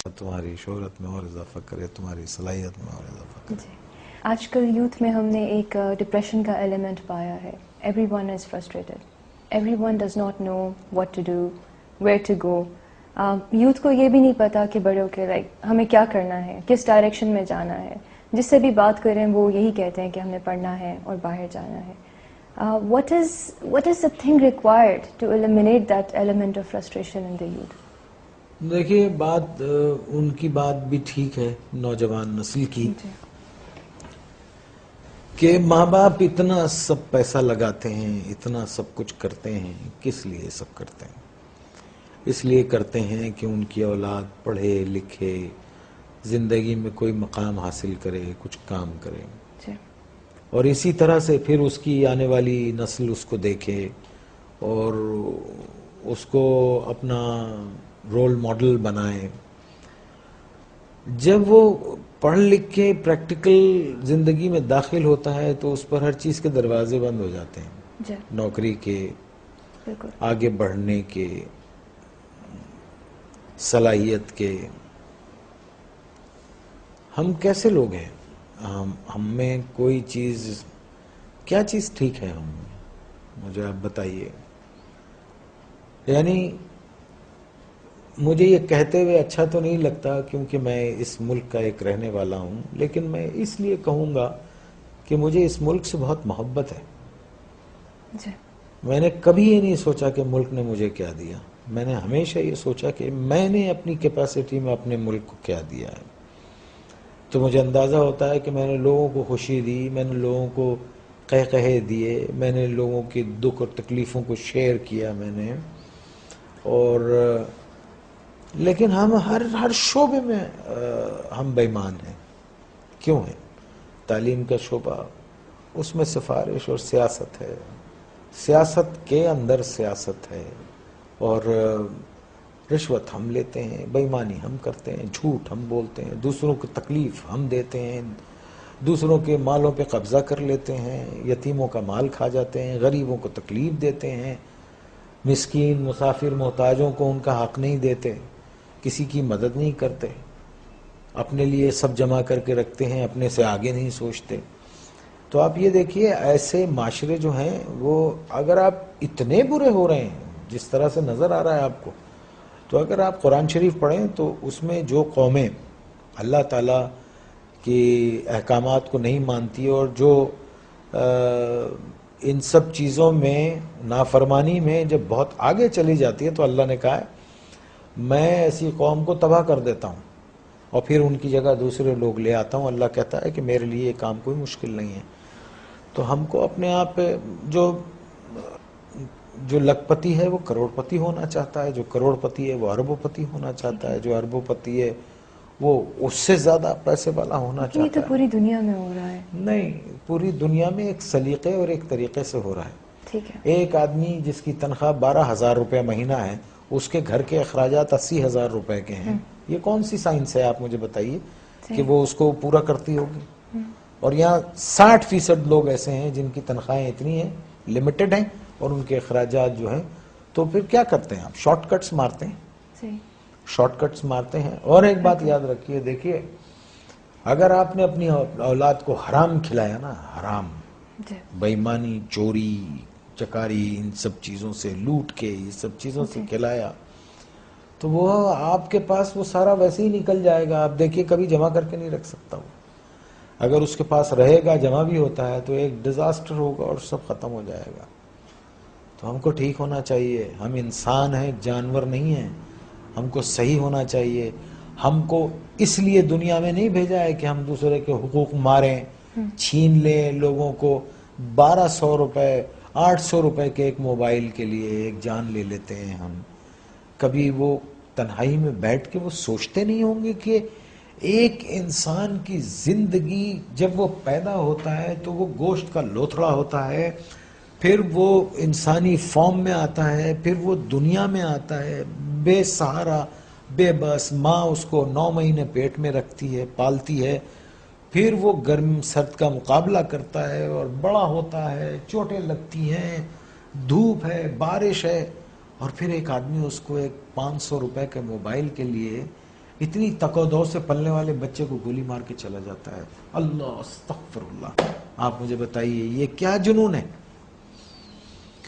تمہاری شہرت میں اور اضافہ کرے، تمہاری صلاحیت میں اور اضافہ کرے. جی آج کل یوتھ میں ہم نے ایک ڈپریشن کا ایلیمنٹ پایا ہے. Everyone is frustrated, everyone does not know what to do, where to go. Youth کو یہ بھی نہیں پتا کہ بڑے ہو کے ہمیں کیا کرنا ہے, کس ڈائریکشن میں جانا ہے. جس سے بھی بات کریں وہ یہی کہتے ہیں کہ ہمیں پڑھنا ہے اور باہر جانا ہے. what is the thing required to eliminate that element of frustration in the youth? دیکھیے بات ان کی بات بھی ٹھیک ہے نوجوان نسل کی جی کہ ماں باپ اتنا سب پیسہ لگاتے ہیں, اتنا سب کچھ کرتے ہیں. کس لیے سب کرتے ہیں؟ اس لیے کرتے ہیں کہ ان کی اولاد پڑھے لکھے, زندگی میں کوئی مقام حاصل کرے, کچھ کام کرے. جی اور اسی طرح سے پھر اس کی آنے والی نسل اس کو دیکھے اور اس کو اپنا رول ماڈل بنائے. جب وہ پڑھ لکھ کے پریکٹیکل زندگی میں داخل ہوتا ہے تو اس پر ہر چیز کے دروازے بند ہو جاتے ہیں, جی نوکری کے, بالکل. آگے بڑھنے کے, صلاحیت کے. ہم کیسے لوگ ہیں؟ ہم میں کوئی چیز, کیا چیز ٹھیک ہے ہم میں؟ مجھے آپ بتائیے. یعنی مجھے یہ کہتے ہوئے اچھا تو نہیں لگتا کیونکہ میں اس ملک کا ایک رہنے والا ہوں, لیکن میں اس لیے کہوں گا کہ مجھے اس ملک سے بہت محبت ہے. جی میں نے کبھی یہ نہیں سوچا کہ ملک نے مجھے کیا دیا. میں نے ہمیشہ یہ سوچا کہ میں نے اپنی کیپیسٹی میں اپنے ملک کو کیا دیا ہے. تو مجھے اندازہ ہوتا ہے کہ میں نے لوگوں کو خوشی دی, میں نے لوگوں کو قہقہے دیے, میں نے لوگوں کی دکھ اور تکلیفوں کو شیئر کیا میں نے. اور لیکن ہم ہر شعبے میں ہم بے ایمان ہیں. کیوں ہیں؟ تعلیم کا شعبہ, اس میں سفارش اور سیاست ہے, سیاست کے اندر سیاست ہے, اور رشوت ہم لیتے ہیں, بے ایمانی ہم کرتے ہیں, جھوٹ ہم بولتے ہیں, دوسروں کو تکلیف ہم دیتے ہیں, دوسروں کے مالوں پہ قبضہ کر لیتے ہیں, یتیموں کا مال کھا جاتے ہیں, غریبوں کو تکلیف دیتے ہیں, مسکین مسافر محتاجوں کو ان کا حق نہیں دیتے, کسی کی مدد نہیں کرتے, اپنے لیے سب جمع کر کے رکھتے ہیں, اپنے سے آگے نہیں سوچتے. تو آپ یہ دیکھیے ایسے معاشرے جو ہیں وہ اگر آپ اتنے برے ہو رہے ہیں جس طرح سے نظر آ رہا ہے آپ کو, تو اگر آپ قرآن شریف پڑھیں تو اس میں جو قومیں اللہ تعالیٰ کی احکامات کو نہیں مانتی اور جو ان سب چیزوں میں نافرمانی میں جب بہت آگے چلی جاتی ہے تو اللہ نے کہا ہے میں ایسی قوم کو تباہ کر دیتا ہوں اور پھر ان کی جگہ دوسرے لوگ لے آتا ہوں. اللہ کہتا ہے کہ میرے لیے یہ کام کوئی مشکل نہیں ہے. تو ہم کو اپنے آپ پہ جو لکھ پتی ہے وہ کروڑ پتی ہونا چاہتا ہے, جو کروڑ پتی ہے وہ اربوں پتی ہونا چاہتا ہے, جو اربوں پتی ہے وہ اس سے زیادہ پیسے والا ہونا یہ تو چاہتا ہے. پوری دنیا میں ہو رہا ہے. نہیں, پوری دنیا میں ایک سلیقے اور ایک طریقے سے ہو رہا ہے. ٹھیک ہے. ایک آدمی جس کی تنخواہ 12,000 روپے مہینہ ہے, اس کے گھر کے اخراجات 80,000 روپے کے ہیں. یہ کون سی سائنس ہے آپ مجھے بتائیے کہ وہ اس کو پورا کرتی ہوگی؟ اور یہاں 60% لوگ ایسے ہیں جن کی تنخواہیں اتنی ہیں, لمیٹڈ ہیں, اور ان کے اخراجات جو ہیں, تو پھر کیا کرتے ہیں آپ؟ شارٹ کٹس مارتے ہیں, صحیح. شارٹ کٹس مارتے ہیں. اور ایک بات یاد رکھیے, دیکھیے اگر آپ نے اپنی اولاد کو حرام کھلایا نا, حرام, جی بے ایمانی, چوری چکاری, ان سب چیزوں سے لوٹ کے یہ سب چیزوں سے کھلایا, تو وہ آپ کے پاس وہ سارا ویسے ہی نکل جائے گا. آپ دیکھیے کبھی جمع کر کے نہیں رکھ سکتا وہ. اگر اس کے پاس رہے گا, جمع بھی ہوتا ہے, تو ایک ڈیزاسٹر ہوگا اور سب ختم ہو جائے گا. تو ہم کو ٹھیک ہونا چاہیے. ہم انسان ہیں, جانور نہیں ہیں. ہم کو صحیح ہونا چاہیے. ہم کو اس لیے دنیا میں نہیں بھیجا ہے کہ ہم دوسرے کے حقوق ماریں, چھین لیں لوگوں کو. 1,200 روپے 800 روپے کے ایک موبائل کے لیے ایک جان لے لیتے ہیں ہم. کبھی وہ تنہائی میں بیٹھ کے وہ سوچتے نہیں ہوں گے کہ ایک انسان کی زندگی جب وہ پیدا ہوتا ہے تو وہ گوشت کا لوتھڑا ہوتا ہے, پھر وہ انسانی فارم میں آتا ہے, پھر وہ دنیا میں آتا ہے بے سہارا, بے بس. ماں اس کو 9 مہینے پیٹ میں رکھتی ہے, پالتی ہے, پھر وہ گرم سرد کا مقابلہ کرتا ہے اور بڑا ہوتا ہے, چوٹیں لگتی ہیں, دھوپ ہے, بارش ہے, اور پھر ایک آدمی اس کو ایک 500 روپے کے موبائل کے لیے اتنی تقودو سے پلنے والے بچے کو گولی مار کے چلا جاتا ہے. اللہ استغفر اللہ. آپ مجھے بتائیے یہ کیا جنون ہے؟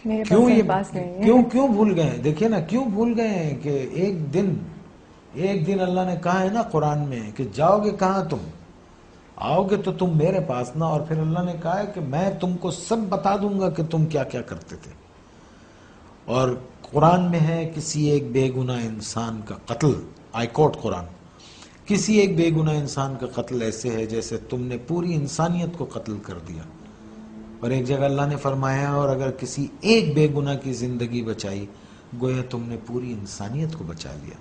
میرے کیوں پاس یہ پاس نہیں ہے. کیوں بھول گئے؟ دیکھیں نا کیوں بھول گئے ہیں کہ ایک دن اللہ نے کہا ہے نا قرآن میں کہ جاؤ گے کہاں تم؟ آؤ گے تو تم میرے پاس نا. اور پھر اللہ نے کہا ہے کہ میں تم کو سب بتا دوں گا کہ تم کیا کیا کرتے تھے. اور قرآن میں ہے کسی ایک بے گناہ انسان کا قتل، آئی کوٹ قرآن، کسی ایک بے گناہ انسان کا قتل ایسے ہے جیسے تم نے پوری انسانیت کو قتل کر دیا. اور ایک جگہ اللہ نے فرمایا اور اگر کسی ایک بے گناہ کی زندگی بچائی گویا تم نے پوری انسانیت کو بچا لیا.